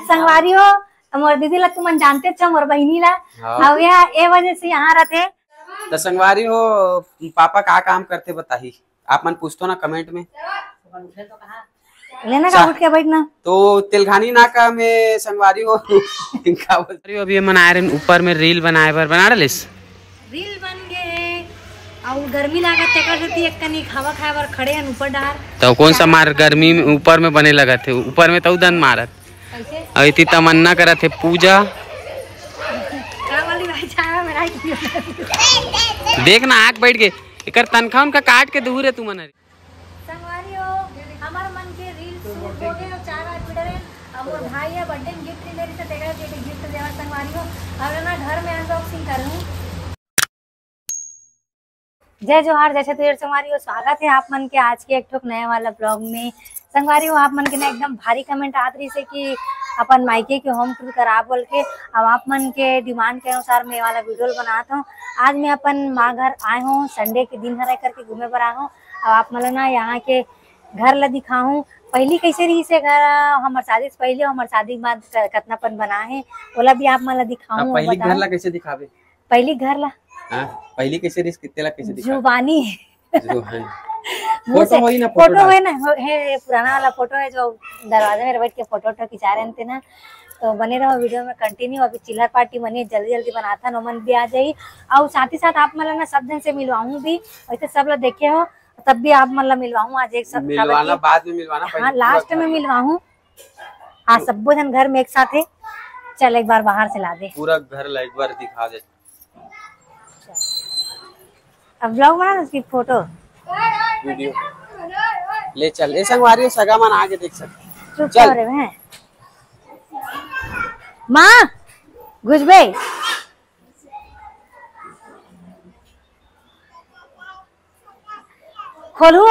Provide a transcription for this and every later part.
संगवारी हो मोर दीदी ला तुम जानते छ मोर बहिनी ला अब यह ए वजह से यहाँ रहते। तो संगवारी हो पापा का काम करते बताही आप मन पूछतो ना कमेंट में लेना का उठ के बैठना। तो तेलघानी नाका में संगवारी हो अभी ये मना रहे ऊपर में रील बनाए बर बना रहे रील बन गए और गर्मी लागत तेकर सेती एक कनी खावा खाए बर खड़े हन ऊपर डार। तो कौन सा मार गर्मी में ऊपर में बने लगा थे ऊपर में तो दन मारत ऐसी तमन्ना करा थे पूजा देख ना आग बैठ गए एक तनखा उनका काट के दूर है तू मन संगवारी हो हमार मन के रील शूट हो गए और चाय वाय पी रहे अब मोर भाई है बर्थडे में गिफ्ट ले रही से तेरा के गिफ्ट देवा संगवारी हो अब ना घर में अनबॉक्सिंग करूं। जय जोहार जैसे तो संगवारी हो स्वागत है आप मन के आज के एक ठोक नया वाला ब्लॉग में। संगवारी हो आप मन के ना एकदम भारी कमेंट आत रही से कि अपन मायके के होम टूर करा बोल के अब आप मन के डिमांड के अनुसार मैं वाला वीडियो बनाता हूँ। आज मैं अपन माँ घर आए हूँ संडे के दिन रह करके घूमे पर आए हूँ। अब आप मन ना यहाँ के घर ला दिखाऊं पहली कैसे रही से घर हमारे शादी से पहले हमारे शादी के बाद कितनापन बना है बोला भी आप मन ला दिखाऊं। पहली घर ला कैसे दिखावे पहली घर ला पहली कैसे रिस्क कितने ला कैसे दिखावे जुबानी फोटो होई ना फोटो है ना है पुराना वाला फोटो है जो दरवाजे में बैठ के फोटो खिंचा रहे थे ना। तो बने रहो वीडियो में कंटिन्यू। अभी चिल्लर पार्टी बनी जल्दी जल्दी बनाता नोमन भी आ जाई और साथ ही साथ आप मतलब ना सब जन से मिलवाऊं भी वैसे सब लोग देखे हो तब भी आप मतलब मिलवाऊं आज एक सब मिलवाना बाद में मिलवाना हाँ लास्ट में मिलवाऊं आज सब जन घर में एक साथ है। चल एक बार बाहर से ला दे पूरा घर ला एक बार दिखा दे। अब ब्लॉग बना उसकी फोटो वीडियो ले चल ए संगवारी सगा मन आगे देख सकते चल रे हैं माँ घुस बे खोलू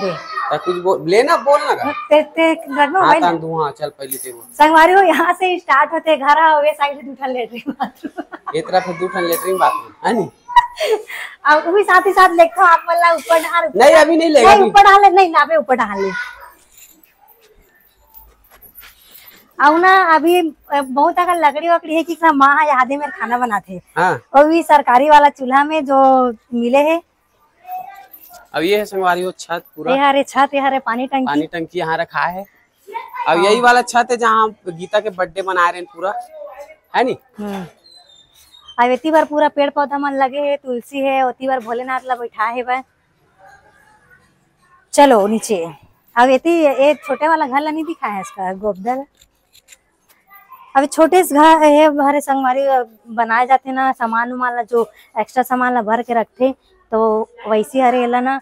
दे कुछ लेना बोलना का हाँ चल पहले ते संगवारी हो यहाँ से स्टार्ट होते घर वे साइड से दूठन लेटरिन बाथरूम एक तरफ दूठन लेटरिन बाथरूम है नी अब भी साथ ही साथ देखो आप वाला ऊपर डाल नहीं अभी नहीं लेगा नहीं ऊपर डाल नहीं ना ऊपर डाल ले अब ना अभी बहुत अगर लकड़ी वकड़ी है कि माँ यादे में खाना बनाते और भी सरकारी वाला चूल्हा में जो मिले है। अब ये है संगवारी हो छत पूरा यहाँ छत यहाँ पानी टंकी यहाँ रखा है। अब यही वाला छत है जहाँ गीता के बर्थडे मना रहे हैं पूरा है नी। अब इतनी बार पूरा पेड़ पौधा मन लगे है तुलसी है उतनी बार भोलेनाथ ला बैठा है वह चलो नीचे। अब ये छोटे वाला घर ला नहीं दिखा है इसका गोबदल अभी छोटे से घर है भरे संगवारी बनाए जाते ना सामान उमान ला जो एक्स्ट्रा सामान ला भर के रखते तो वैसे हरे ला ना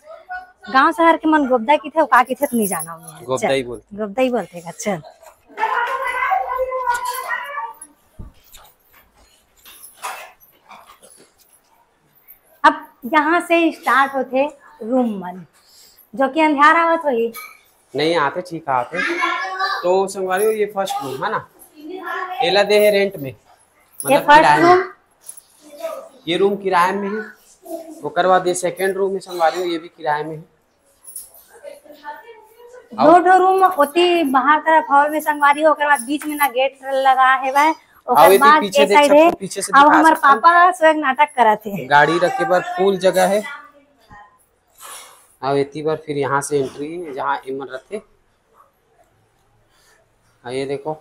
गांव शहर के मन गोबदा की थे का की थे नहीं जाना गोबदा ही बोलते अच्छा। अब यहाँ से स्टार्ट होते रूम मन जो कि अंधेर आवत हो नहीं आते ठीक आते तो संगवारी ये फर्स्ट रूम है ना एला दे है रेंट में मतलब फर्स्ट रूम ये रूम किराए में है ओकर बाद ये सेकंड रूम है संगवारी ये भी किराए में है। दो रूम होती बाहर तरफ हॉल में संगवारी ओकर बाद बीच में ना गेट लगा है वह ओकर बाद एक साइड है। अब हमारे पापा स्वयं नाटक करा थे गाड़ी रखे पर फुल जगह है। अब इतनी बार फिर यहाँ से एंट्री है जहाँ इमन रहते। ये देखो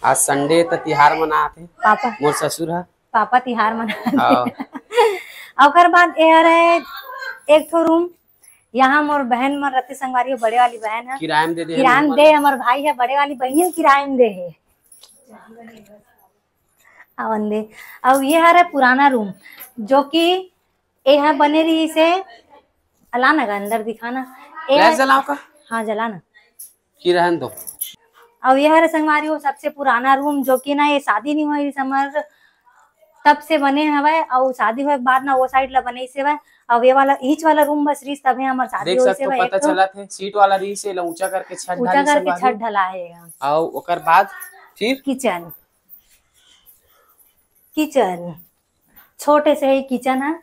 आज संडे तो तिहार मनाते पापा मोर ससुर है पापा तिहार मनाते और बाद एक ठो रूम यहाँ मोर बहन मन रहते संगवारी बड़े वाली बहन है किराए में दे हमारे भाई है बड़े वाली बहन किराए में दे है दे। अब ये है पुराना रूम जो कि यहाँ बने रही से अलाना का अंदर दिखाना जलाओ का हाँ जलाना की रहन दो। अब यह है संगवारी हो सबसे पुराना रूम जो कि ना ये शादी नहीं हुई समर तब से बने हवे और शादी हुए बाद ना वो साइड ला बने से अब ये वाला ईच वाला रूम बस रीस तब है हमारे शादी देख सकते हो पता चला थे सीट वाला रीस है ऊंचा करके छत ढला है और ओकर बाद फिर किचन किचन, छोटे से ही किचन है।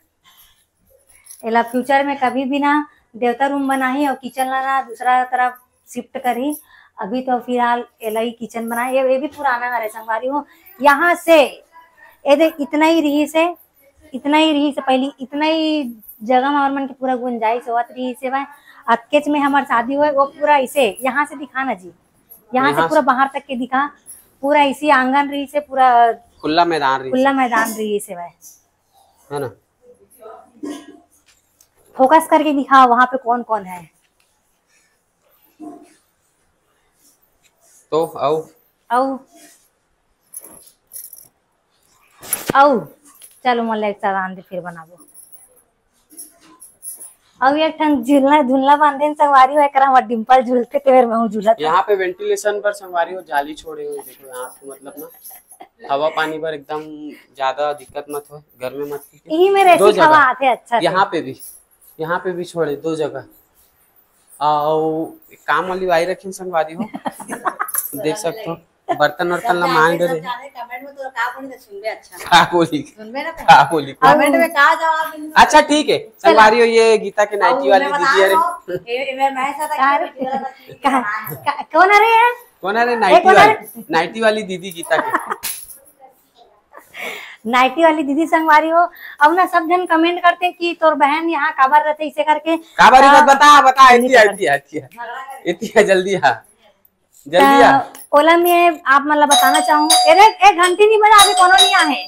एला फ्यूचर में कभी भी ना देवता रूम बनाही और किचन ला ना दूसरा तरफ शिफ्ट करी। अभी तो फिलहाल एला ही किचन बनाए। ये भी पुराना घर है संगवारी हो। यहाँ से ये देख इतना ही रही से पहले इतना ही जगह में मन के पूरा गुंजाइश होत रही से भाई। अकेच में हमार शादी हुए वो पूरा इसे यहाँ से दिखा ना जी, यहाँ से पूरा बाहर तक के दिखा, पूरा इसी आंगन रही से पूरा खुला मैदान रही से भाई, है ना। फोकस करके दिखा वहां पे कौन कौन है। तो आओ चलो मन एक साथ दे फिर बनाबो। अब एक ठन झूलना बांधे संगवारी हो एकरा में डिंपल झूलते तेर में हूं झूलत। यहाँ पे वेंटिलेशन पर संगवारी हो जाली छोड़े हुए देखो। यहाँ पे मतलब ना हवा पानी पर एकदम ज्यादा दिक्कत मत हो, घर में मत की। यही में ऐसी हवा आते अच्छा। यहाँ पे भी छोड़े 2 जगह। और काम वाली आई रखी संगवारी हो देख सकते हो। बर्तन वर्तन ला मांग रहे कमेंट में तो का बोली सुनबे। अच्छा का बोली कमेंट में का जवाब। अच्छा ठीक है संगवारी हो। ये गीता के नाइटी वाली दीदी है। कौन अरे नाइटी वाली दीदी गीता के नाइटी वाली दीदी संगवारी हो। अब ना सब जन कमेंट करते कि तोर बहन यहाँ काबर रहते इसे करके काबर बता इतनी जल्दी आ ओला में आप मतलब बताना चाहूँ एक घंटी नहीं बजा अभी कोनो नहीं आहे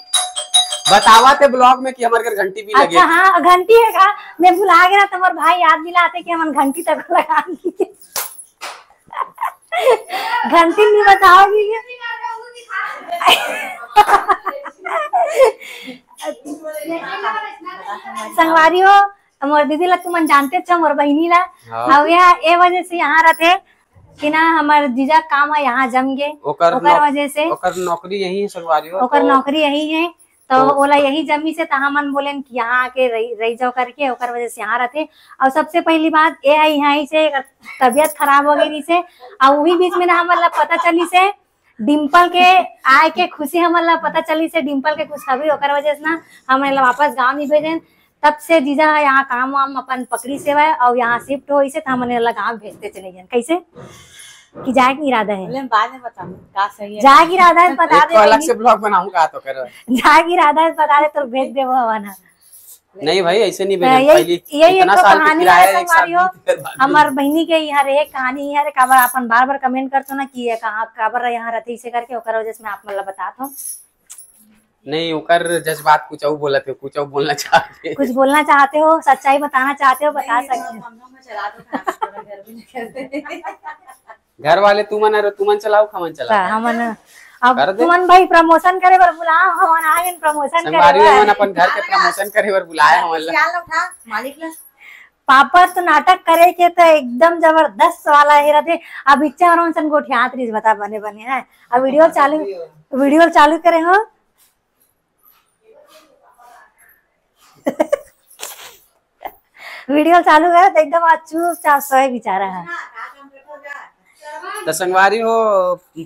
बतावा थे ब्लॉग में कि हमारे घर घंटी भी लगे। अच्छा हाँ घंटी है का मैं भुला गया तुम्हारे भाई याद दिलाते कि हम घंटी तक लगा घंटी नहीं बताओगी संगवारी हो। मोर दीदी ला तुम जानते छ मोर बहनी ला। अब ये वजह से यहाँ रहते कि ना हमार जीजा काम है यहाँ जम गए ओकर वजह से। ओकर नौकरी यही है संगवारी हो। ओकर नौकरी यही है तो ओला यही जमी से तहा मन बोलेन कि यहाँ आके रह जाओ करके ओकर वजह से यहाँ रहते। और सबसे पहली बात ये है यहाँ से तबियत खराब हो गई से और वही बीच में ना हमारा पता चली से डिम्पल के आए के खुशी हमारा पता चली से डिम्पल के खुशखबरी ओकर वजह से ना हमें वापस गाँव नहीं भेजे। तब से जीजा यहाँ काम वाम अपन पकड़ी से है और यहाँ शिफ्ट हो इसे हमने गाँव भेजते चले गए। कैसे कि जाए की इरादा है बाद में बताऊं का सही है। जाए की इरादा है बता दे अलग से ब्लॉग बनाऊंगा तो कर जाए की इरादा है बता दे तो भेज दे वो हवाना। नहीं भाई ऐसे नहीं भेजे। यही एक कहानी है हमार बहनी के यहाँ एक कहानी है काबर अपन बार बार कमेंट करते ना कि काबर यहाँ रहते इसे करके ओकर वजह से मैं आप मतलब बताता हूँ। नहीं ओकर जज्बात कुछ बोला थे कुछ बोलना चाहते कुछ बोलना चाहते हो सच्चाई बताना चाहते हो बता सकते घर वाले तुमन चलाओ खमन चला हमन अब तुमन भाई प्रमोशन करे बर बुलाओ हमन आगे प्रमोशन संगवारी हमन अपन घर के प्रमोशन करे बर बुलाया हमन मालिक ला पापा तो नाटक करे के तो एकदम जबरदस्त वाला ही रहते। अब इच्छा और सन गोठियात रीस बता बने है। अब वीडियो चालू करे हो वीडियो चालू है तो एकदम चुपचाप सोए बेचारा है। तो संगवारी हो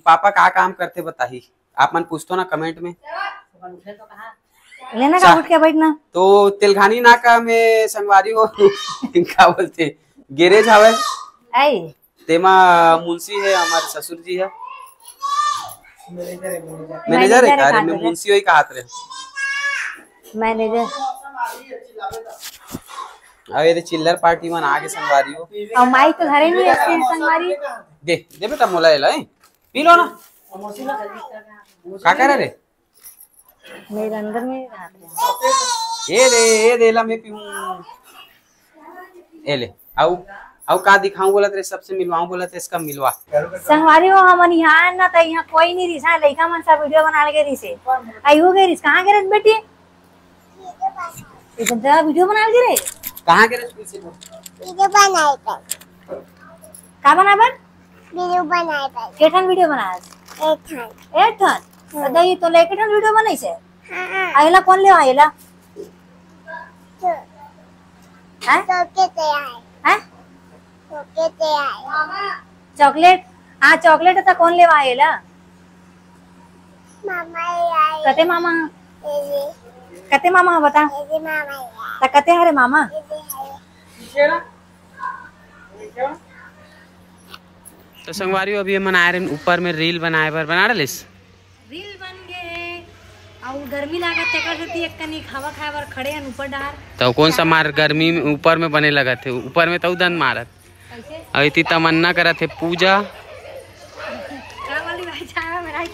पापा का काम करते बताही आप मन पूछतो ना कमेंट में लेना का उठ के बैठना। तो तेलघानी नाका में संगवारी हो क्या बोलते गैरेज हवे तेमा मुंशी है हमारे ससुर जी है मैनेजर है कार्य में मुंशी ही कहा मैनेजर। अब ये चिल्लर पार्टी में आगे संगवारी हो और माई तो घरे नहीं रहते हैं संगवारी। दे बेटा मोला ले पी लो ना का कर रे मेरे अंदर में ये दे ला मैं पीऊं ए ले आओ का दिखाऊं बोला तेरे सबसे मिलवाऊं बोला तेरे इसका मिलवा संगवारी हो हमन यहाँ ना तो यहाँ कोई नहीं रिसा लड़का मन सब वीडियो बना के रिसे आई हो गई रिस कहाँ गए बेटी इधर वीडियो बना के रे कहाँ गए वीडियो बनाए थे का बनाबन वीडियो बनाए थे केठन वीडियो बनाए एक ठन दही तो लेके ठन वीडियो बनाई से आइला कौन ले आइला हैं चॉकलेट हाँ चॉकलेट तो कौन ले आइला मामा कते मामा कते मामा बता ता कते हरे मामा तो संगवारी अभी हम बना रहे ऊपर में रील बनाए बर बना रहे रील बन गए और गर्मी लागत तेकर सेती एक कनी खावा खाए बर खड़े हन ऊपर डार। तो कौन सा मार गर्मी में ऊपर में बने लगा थे ऊपर में तो दन मारत कैसे और इतनी तमन्ना करा थे पूजा का वाली भाई चाय में राई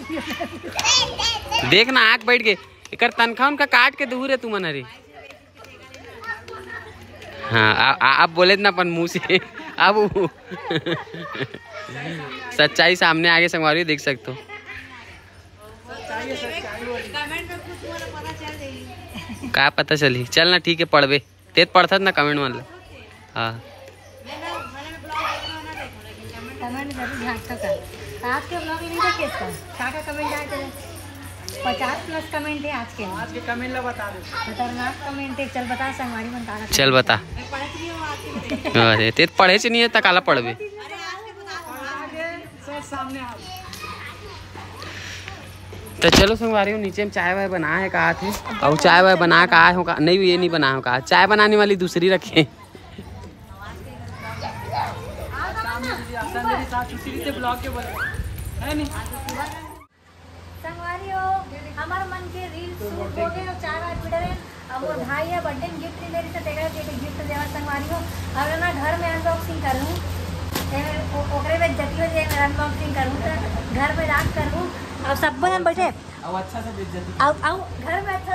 देखना आँख बैठ गए एक तनखा उनका काट के दूर है तू मनरी। हाँ आप बोले ना अपन मुँह से अब सच्चाई सामने आगे संगवारी देख सकते हो। का पता चली चल ना ठीक है पढ़बे तेज पढ़ता ना कमेंट मान लो। हाँ कमेंट जरूर झांकता कर आज के ब्लॉग नहीं देखे इसका का कमेंट आए थे 50+ कमेंट है आज के कमेंट ला बता दे खतरनाक कमेंट है। चल बता संगवारी मन का चल बता अरे तेज पढ़े से नहीं है तकाला पढ़बे। तो चलो संगवारी नीचे में चाय वाय बना है कहा थे और चाय वाय बना कहा है नहीं ये नहीं बना है कहा चाय बनाने वाली दूसरी रखे। हमारे मन के रील शूट हो गए और चाय वाय पी रहे अब वो भाई है बर्थडे में गिफ्ट नहीं मेरी से देगा गिफ्ट देवा संगवारी हो और ना घर में अनबॉक्सिंग करूँ ओकरे में जती हो जाए मैं अनबॉक्सिंग करूँ तो घर में राख करूँ और सब बन बैठे अब अच्छा से बेइज्जती और घर में अच्छा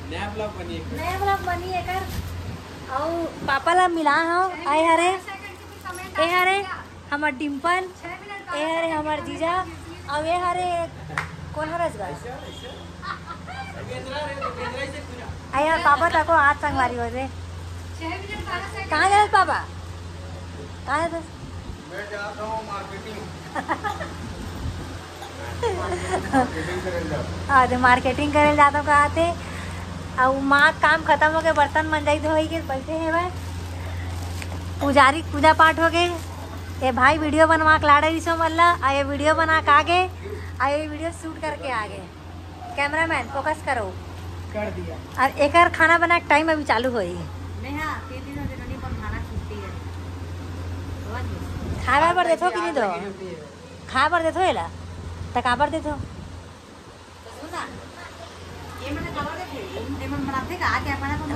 नया ब्लॉग बनी है कर और पापा ला मिला हो आए हरे ए हरे हमार डिम्पल ए हरे हमार जीजा और ये हरे कौन हरस गए आया पापा तको आज संगवारी हो रे कहाँ गए पापा कहाँ गए मैं जाता हूँ मार्केटिंग अरे मार्केटिंग करे जाता कहा थे और माँ काम खत्म हो गए बर्तन मंजाई धोई के बैठे हैं भाई पुजारी पूजा पाठ हो गए ये भाई वीडियो बनवा के ला रही सो मल्ला आ ये वीडियो बना के आ गए आ ये वीडियो शूट करके आ गए। कैमरामैन फोकस करो कर दिया और एक खाना बना के टाइम अभी चालू होई खावा पर देखो कि नहीं दो खा पर देखो एला तका पर देखो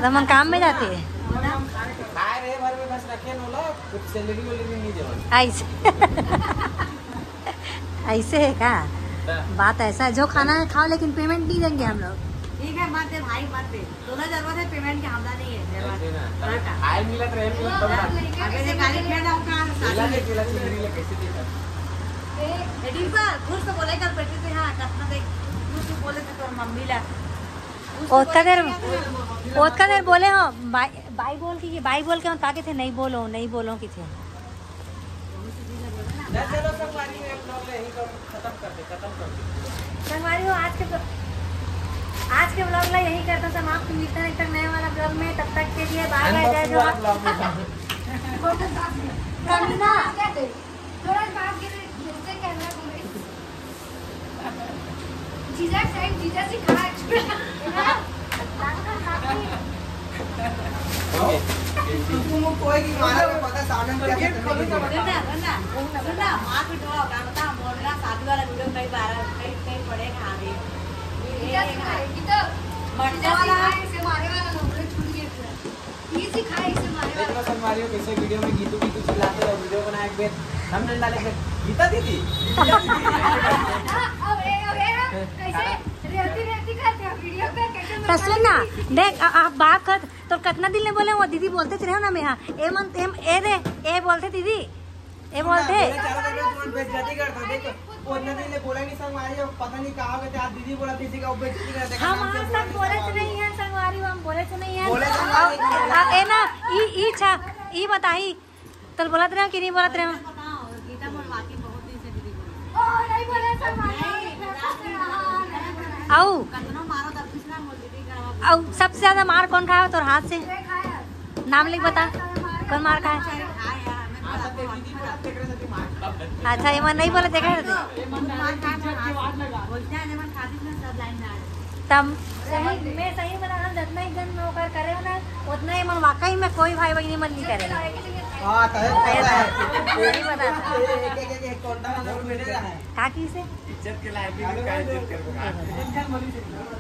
तो मन काम में जाते हैं ऐसे ऐसे है क्या बात ऐसा है जो खाना है खाओ लेकिन पेमेंट नहीं देंगे हम लोग। ठीक है मत दे भाई मत दे दोनों जरूरत है पेमेंट की हमला नहीं है खुश तो बोले कर बेटे से हाँ कसना देख कुछ बोले थे तो मम्मी ला ओत का देर बोले हो बाई बोल के बाई बोल के ताके थे नहीं बोलो कि थे संगवारी हो आज के ब्लॉग ला यही करता समाप्त मिलता है एक नए वाला ब्लॉग में तब तक के लिए बाय बाय जय जोहार कमीना थोड़ा बात के से कैमरा घूमे जीजा से खा तुम कोई की मारा के पता सामने क्या सुनना मां की दुआ का बता मोरला शादी वाला वीडियो कई बार कई पड़े खा रहे ये तो मरने वाला से मारे वाला लोग छूट गए पूरा ये सिखाए इसे मारे वाला देखो संगवारी कैसे वीडियो में गीतू चिल्लाते हैं वीडियो बनाए एक बार थंबनेल डाले के गीता दीदी कैसे रहती करते हैं वीडियो पे कैसे सुन ना देख आप बात कर तो कितना दिन ने बोले वो दीदी बोलते रहे ना मैं हाँ ए मन ए रे ए बोलते दीदी ए बोलते बेइज्जती करता देखो उतना दिन ने बोला नहीं संगवारी पता नहीं कहा गए आज दीदी बोला किसी का बेइज्जती करते हम आज तक बोले तो नहीं है संगवारी हम बोले तो नहीं है ए ना ई छा ई बताई तो बोलत रहे कि नहीं बोलत रहे गीता बोलवाती बहुत दिन से दीदी को ओ नहीं बोले संगवारी आओ कतनो मारो तब किसना बोल दीदी का और सबसे ज्यादा मार कौन खाया तोर हाथ से नाम लिख बता कौन मार खाया अच्छा ये नहीं बोले देखा बोलते हैं जब खाती तब सही मैं सही बता रहा हूँ, जितना ही गन नौकर करे हो ना उतना ही मन वाकई में कोई भाई बहनी मन नहीं करेगा। हाँ तो सही बता था एक कौंटा नोट मिलेगा है काकी से इज्जत के लायक भी का इज्जत कर